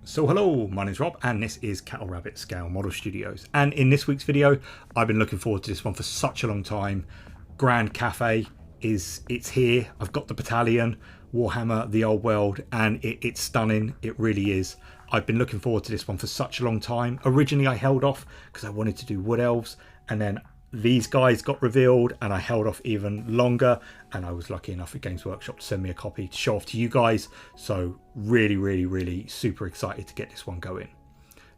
So hello, my name's Rob and this is Cattle Rabbit Scale Model Studios, and in this week's video I've been looking forward to this one for such a long time. Grand Cathay it's here. I've got the Battalion, Warhammer, the old world, and it's stunning. It really is. I've been looking forward to this one for such a long time. Originally I held off because I wanted to do Wood Elves, and then these guys got revealed and I held off even longer, and I was lucky enough at Games Workshop to send me a copy to show off to you guys. So really super excited to get this one going.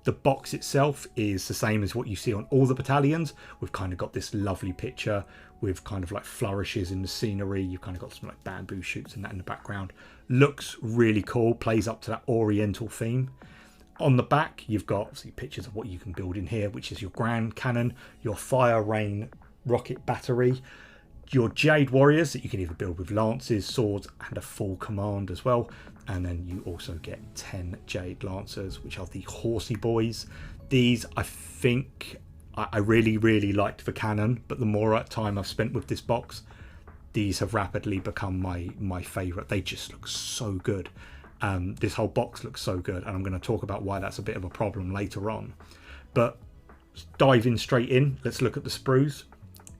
The box itself is the same as what you see on all the battalions. We've kind of got this lovely picture with kind of like flourishes in the scenery. You've kind of got some like bamboo shoots and that in the background. Looks really cool, plays up to that oriental theme. On the back, you've got obviously pictures of what you can build in here, which is your Grand Cannon, your Fire Rain Rocket Battery, your Jade Warriors that you can either build with lances, swords, and a full command as well. And then you also get 10 Jade Lancers, which are the Horsey Boys. These, I think, I really liked the cannon, but the more time I've spent with this box, these have rapidly become my favourite. They just look so good. This whole box looks so good, and I'm going to talk about why that's a bit of a problem later on. But diving straight in, let's look at the sprues.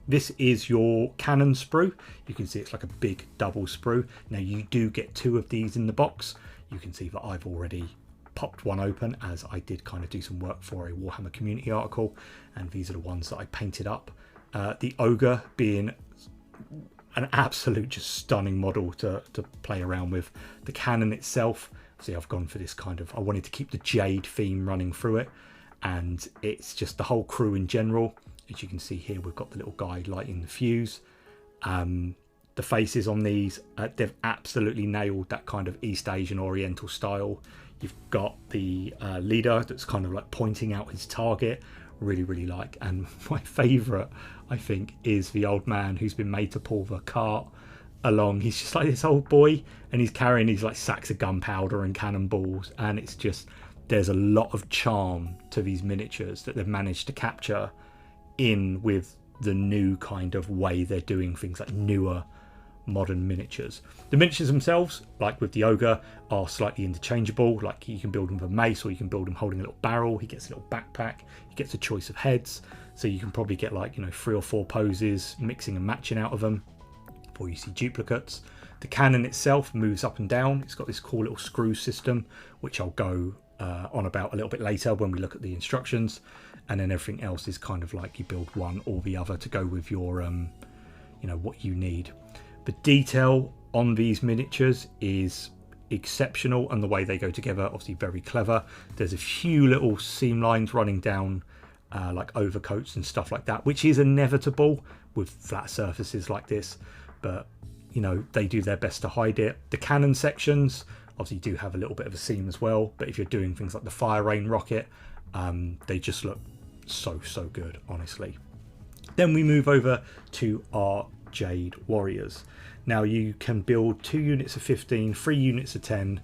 This is your cannon sprue. You can see it's like a big double sprue. Now you do get two of these in the box. You can see that I've already popped one open, as I did kind of do some work for a Warhammer community article, and these are the ones that I painted up. The Ogre being an absolute just stunning model to play around with. The cannon itself, see, I've gone for this kind of, I wanted to keep the Jade theme running through it, and it's just the whole crew in general. As you can see here, we've got the little guy lighting the fuse. The faces on these, they've absolutely nailed that kind of East Asian Oriental style. You've got the leader that's kind of like pointing out his target. Really like. And my favourite, I think, is the old man who's been made to pull the cart along. He's just like this old boy, and he's carrying these like sacks of gunpowder and cannonballs, and it's just, there's a lot of charm to these miniatures that they've managed to capture in with the new kind of way they're doing things, like newer modern miniatures. The miniatures themselves, like with the Ogre, are slightly interchangeable. Like you can build them with a mace, or you can build him holding a little barrel. He gets a little backpack. He gets a choice of heads, so you can probably get like 3 or 4 poses mixing and matching out of them before you see duplicates. The cannon itself moves up and down. It's got this cool little screw system, which I'll go on about a little bit later when we look at the instructions. And then everything else is kind of like you build one or the other to go with your what you need. The detail on these miniatures is exceptional, and the way they go together, obviously very clever. There's a few little seam lines running down like overcoats and stuff like that, which is inevitable with flat surfaces like this, but they do their best to hide it. The cannon sections obviously do have a little bit of a seam as well, but if you're doing things like the Fire Rain rocket, they just look so good, honestly. Then we move over to our Jade Warriors. Now you can build 2 units of 15, 3 units of 10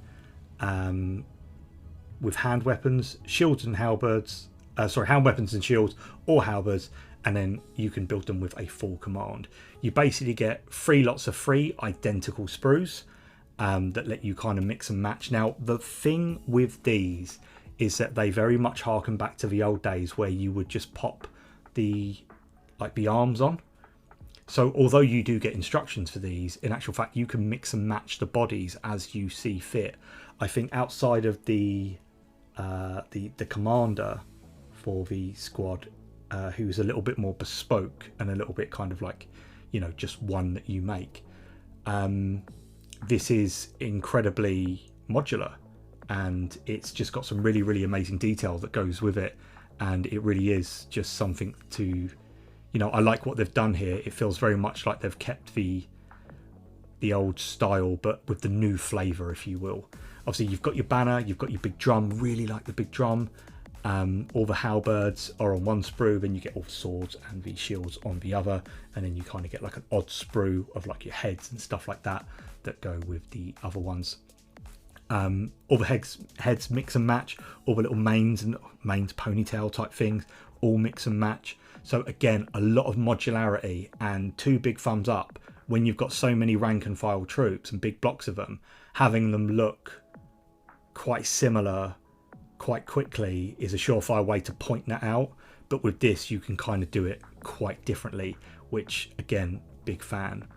with hand weapons, shields and halberds, hand weapons and shields, or halberds, and then you can build them with a full command. You basically get 3 lots of 3 identical sprues that let you kind of mix and match. Now the thing with these is that they very much harken back to the old days where you would just pop the arms on. So although you do get instructions for these, in actual fact you can mix and match the bodies as you see fit. I think outside of the commander for the squad, who's a little bit more bespoke and a little bit kind of like just one that you make, this is incredibly modular, and it's just got some really amazing detail that goes with it, and it really is just something to I like what they've done here. It feels very much like they've kept the old style, but with the new flavour, if you will. Obviously you've got your banner, you've got your big drum, really like the big drum. All the halberds are on one sprue, then you get all the swords and the shields on the other, and then you kind of get like an odd sprue of like your heads and stuff like that go with the other ones. All the heads mix and match, all the little manes ponytail type things all mix and match. So again, a lot of modularity, and 2 big thumbs up when you've got so many rank and file troops and big blocks of them, having them look quite similar quite quickly is a surefire way to point that out. But with this, you can kind of do it quite differently, which again, big fan.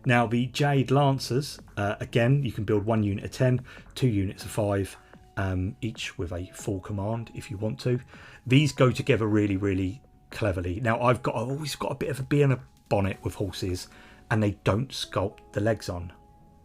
Now the Jade Lancers, again, you can build 1 unit of 10, 2 units of 5, each with a full command if you want to. These go together really, really cleverly. Now I've always got a bit of a bee in a bonnet with horses, and they don't sculpt the legs on.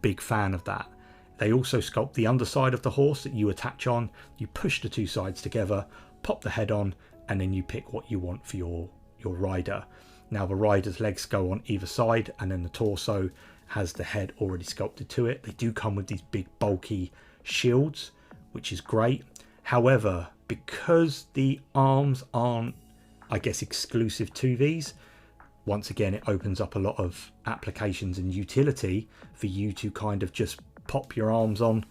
Big fan of that. They also sculpt the underside of the horse that you attach on. You push the 2 sides together, pop the head on, and then you pick what you want for your rider. Now the rider's legs go on either side, and then the torso has the head already sculpted to it. They do come with these big bulky shields, which is great. However, because the arms aren't, I guess, exclusive to these, once again, it opens up a lot of applications and utility for you to kind of just pop your arms on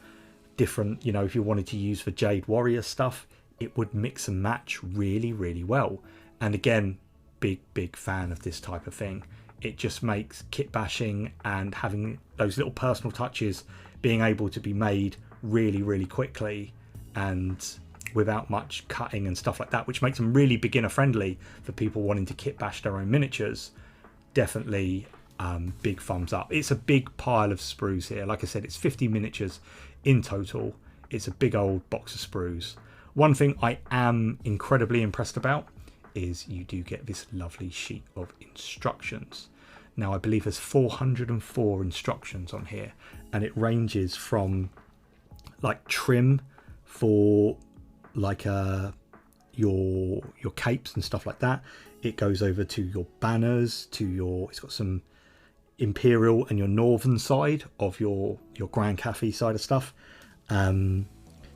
different, you know, if you wanted to use for Jade Warrior stuff, it would mix and match really, really well. And again, big fan of this type of thing. It just makes kit bashing and having those little personal touches being able to be made really, really quickly and without much cutting and stuff like that, which makes them really beginner friendly for people wanting to kit bash their own miniatures. Definitely big thumbs up. It's a big pile of sprues here. Like I said, it's 50 miniatures in total. It's a big old box of sprues. One thing I am incredibly impressed about is you do get this lovely sheet of instructions. Now I believe there's 404 instructions on here, and it ranges from like trim for like your capes and stuff like that. It goes over to your banners, to your, it's got some imperial and your northern side of your Grand Cathay side of stuff,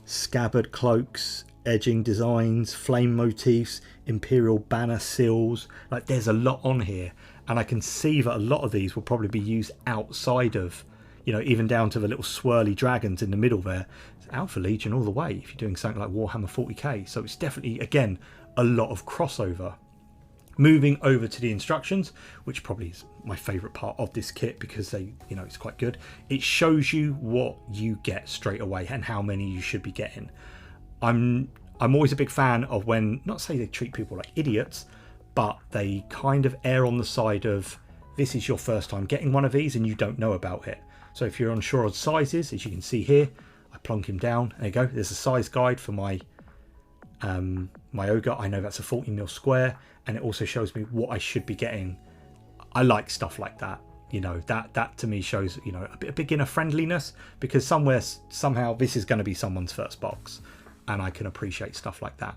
scabbard cloaks, edging designs, flame motifs, imperial banner seals. Like there's a lot on here, and I can see that a lot of these will probably be used outside of, you know, even down to the little swirly dragons in the middle there. It's Alpha Legion all the way if you're doing something like Warhammer 40k. So it's definitely, again, a lot of crossover. Moving over to the instructions, which probably is my favourite part of this kit because they, you know, it's quite good. It shows you what you get straight away and how many you should be getting. I'm always a big fan of when, not say they treat people like idiots, but they kind of err on the side of, this is your first time getting one of these and you don't know about it. So if you're unsure on sizes, as you can see here, I plonk him down. There you go. There's a size guide for my my ogre. I know that's a 40mm square, and it also shows me what I should be getting. I like stuff like that. You know, that to me shows, you know, a bit of beginner friendliness, because somehow this is going to be someone's first box, and I can appreciate stuff like that.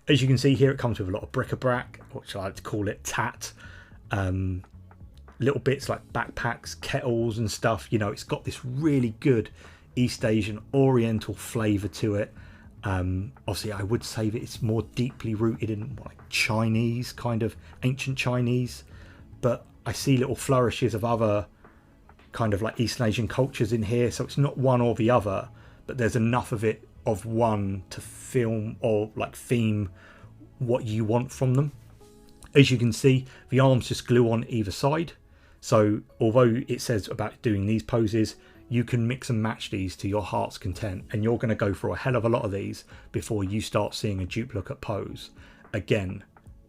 As you can see here, it comes with a lot of bric-a-brac, which I like to call it tat. Little bits like backpacks, kettles and stuff. You know, it's got this really good East Asian Oriental flavour to it. Obviously, I would say that it's more deeply rooted in like Chinese, kind of ancient Chinese, but I see little flourishes of other kind of like East Asian cultures in here. So it's not one or the other, but there's enough of it of one to film or like theme what you want from them. As you can see, the arms just glue on either side. So although it says about doing these poses, you can mix and match these to your heart's content, and you're going to go for a hell of a lot of these before you start seeing a duplicate pose. Again,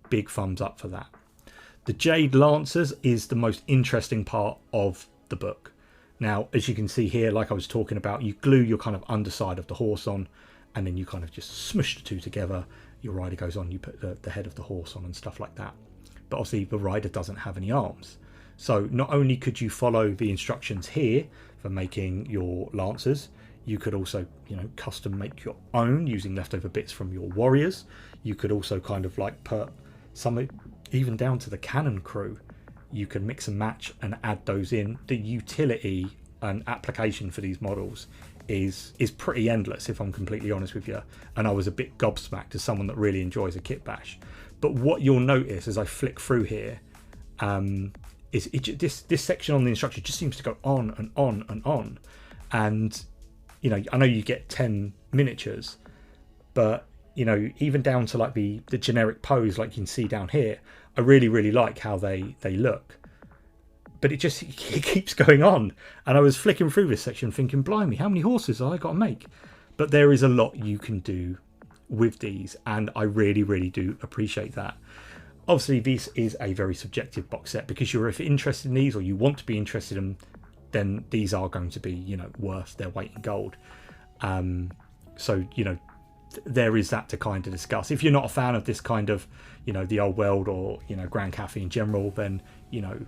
big thumbs up for that. The Jade Lancers is the most interesting part of the book. Now, as you can see here, like I was talking about, you glue your kind of underside of the horse on, and then you kind of just smush the two together. Your rider goes on, you put the head of the horse on and stuff like that. But obviously the rider doesn't have any arms. So not only could you follow the instructions here for making your lancers, you could also, you know, custom make your own using leftover bits from your warriors. You could also kind of like put some, even down to the cannon crew, you can mix and match and add those in. The utility and application for these models is pretty endless, if I'm completely honest with you. And I was a bit gobsmacked as someone that really enjoys a kit bash. But what you'll notice as I flick through here, this section on the instruction just seems to go on and on and on. And, you know, I know you get 10 miniatures, but, you know, even down to like the generic pose like you can see down here, I really, really like how they look. But it keeps going on. And I was flicking through this section thinking, blimey, how many horses have I got to make? But there is a lot you can do with these, and I really do appreciate that. Obviously, this is a very subjective box set, because you're if interested in these, or you want to be interested in, then these are going to be, you know, worth their weight in gold. So, you know, there is that to kind of discuss. If you're not a fan of this kind of, you know, the old world, or, you know, Grand Cathay in general, then, you know,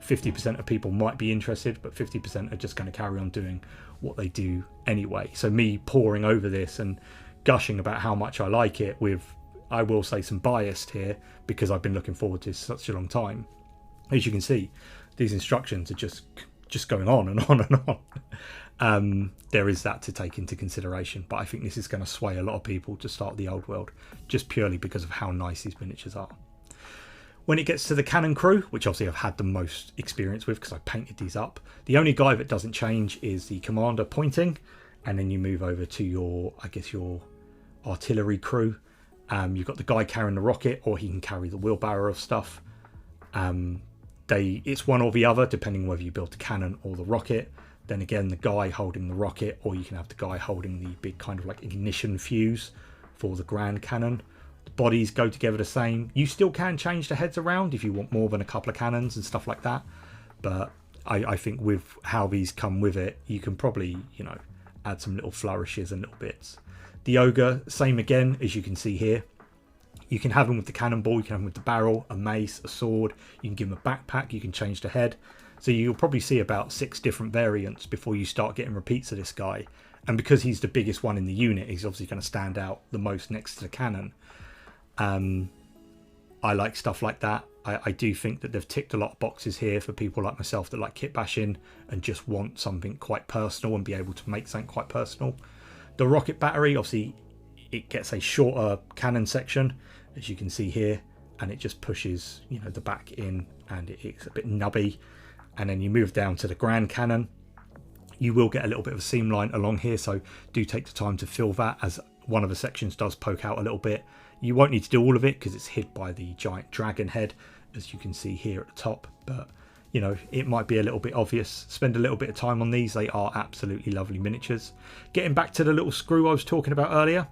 50% of people might be interested, but 50% are just going to carry on doing what they do anyway. So me poring over this and gushing about how much I like it, with, I will say, some bias here, because I've been looking forward to such a long time. As you can see, these instructions are just going on and on and on. There is that to take into consideration, but I think this is going to sway a lot of people to start the old world, just purely because of how nice these miniatures are. When it gets to the cannon crew, which obviously I've had the most experience with because I painted these up, the only guy that doesn't change is the commander pointing, and then you move over to your, I guess, your artillery crew. You've got the guy carrying the rocket, or he can carry the wheelbarrow of stuff. It's one or the other, depending whether you build the cannon or the rocket. Then again, the guy holding the rocket, or you can have the guy holding the big kind of like ignition fuse for the grand cannon. The bodies go together the same. You still can change the heads around if you want more than a couple of cannons and stuff like that. But I think with how these come with it, you can probably, you know, add some little flourishes and little bits. The ogre, same again, as you can see here. You can have him with the cannonball, you can have him with the barrel, a mace, a sword. You can give him a backpack, you can change the head. So you'll probably see about 6 different variants before you start getting repeats of this guy. And because he's the biggest one in the unit, he's obviously going to stand out the most next to the cannon. I like stuff like that. I do think that they've ticked a lot of boxes here for people like myself that like kit bashing and just want something quite personal and be able to make something quite personal. The rocket battery, obviously, it gets a shorter cannon section, as you can see here, and it just pushes, you know, the back in, and it's a bit nubby. And then you move down to the grand cannon. You will get a little bit of a seam line along here, so do take the time to fill that, as one of the sections does poke out a little bit. You won't need to do all of it because it's hid by the giant dragon head, as you can see here at the top. But, you know, it might be a little bit obvious. Spend a little bit of time on these. They are absolutely lovely miniatures. Getting back to the little screw I was talking about earlier,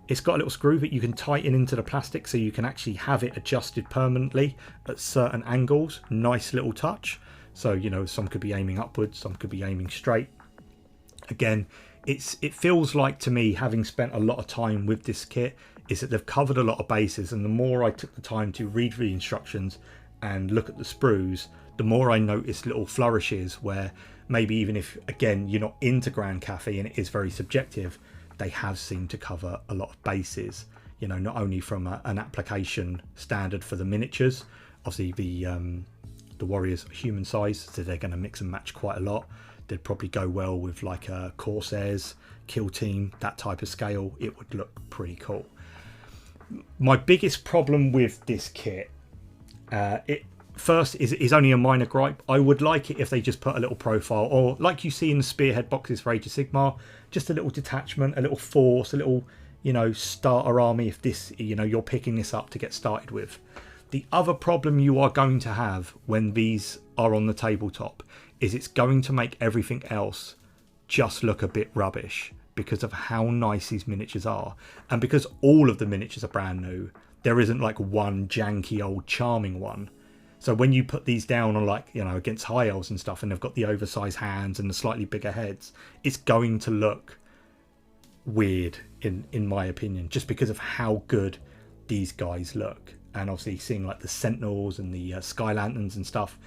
it's got a little screw that you can tighten into the plastic, so you can actually have it adjusted permanently at certain angles. Nice little touch. So, you know, some could be aiming upwards, some could be aiming straight. Again, it feels like, to me, having spent a lot of time with this kit, is that they've covered a lot of bases, and the more I took the time to read the instructions and look at the sprues, the more I noticed little flourishes where maybe, even if, again, you're not into Grand Cathay and it is very subjective, they have seemed to cover a lot of bases, you know, not only from an application standard for the miniatures. Obviously the warriors are human size, so they're going to mix and match quite a lot. They'd probably go well with like a Corsairs, Kill Team, that type of scale. It would look pretty cool. My biggest problem with this kit, first, is only a minor gripe. I would like it if they just put a little profile, or like you see in the spearhead boxes for Age of Sigmar, just a little detachment, a little force, a little, you know, starter army, if this, you know, you're picking this up to get started with. The other problem you are going to have when these are on the tabletop is it's going to make everything else just look a bit rubbish, because of how nice these miniatures are. And because all of the miniatures are brand new, there isn't like one janky old charming one. So when you put these down on, like, you know, against high elves and stuff, and they've got the oversized hands and the slightly bigger heads, it's going to look weird in my opinion, just because of how good these guys look. And obviously seeing like the sentinels and the sky lanterns and stuff,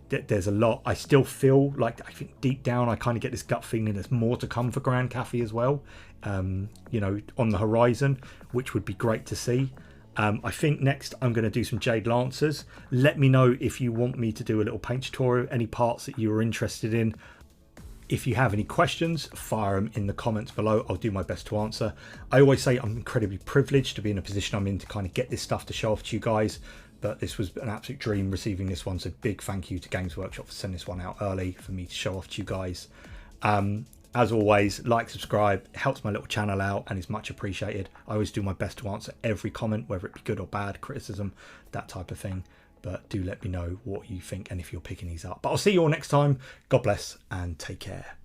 there's a lot. I still feel like, I think deep down I kind of get this gut feeling there's more to come for Grand Cathay as well, you know, on the horizon, which would be great to see. I think next I'm going to do some Jade Lancers. Let me know if you want me to do a little paint tutorial, any parts that you are interested in. If you have any questions, fire them in the comments below. I'll do my best to answer. I always say I'm incredibly privileged to be in a position I'm in to kind of get this stuff to show off to you guys. But this was an absolute dream receiving this one. So big thank you to Games Workshop for sending this one out early for me to show off to you guys. As always, like, subscribe, it helps my little channel out and is much appreciated. I always do my best to answer every comment, whether it be good or bad, criticism, that type of thing. But do let me know what you think and if you're picking these up. But I'll see you all next time. God bless and take care.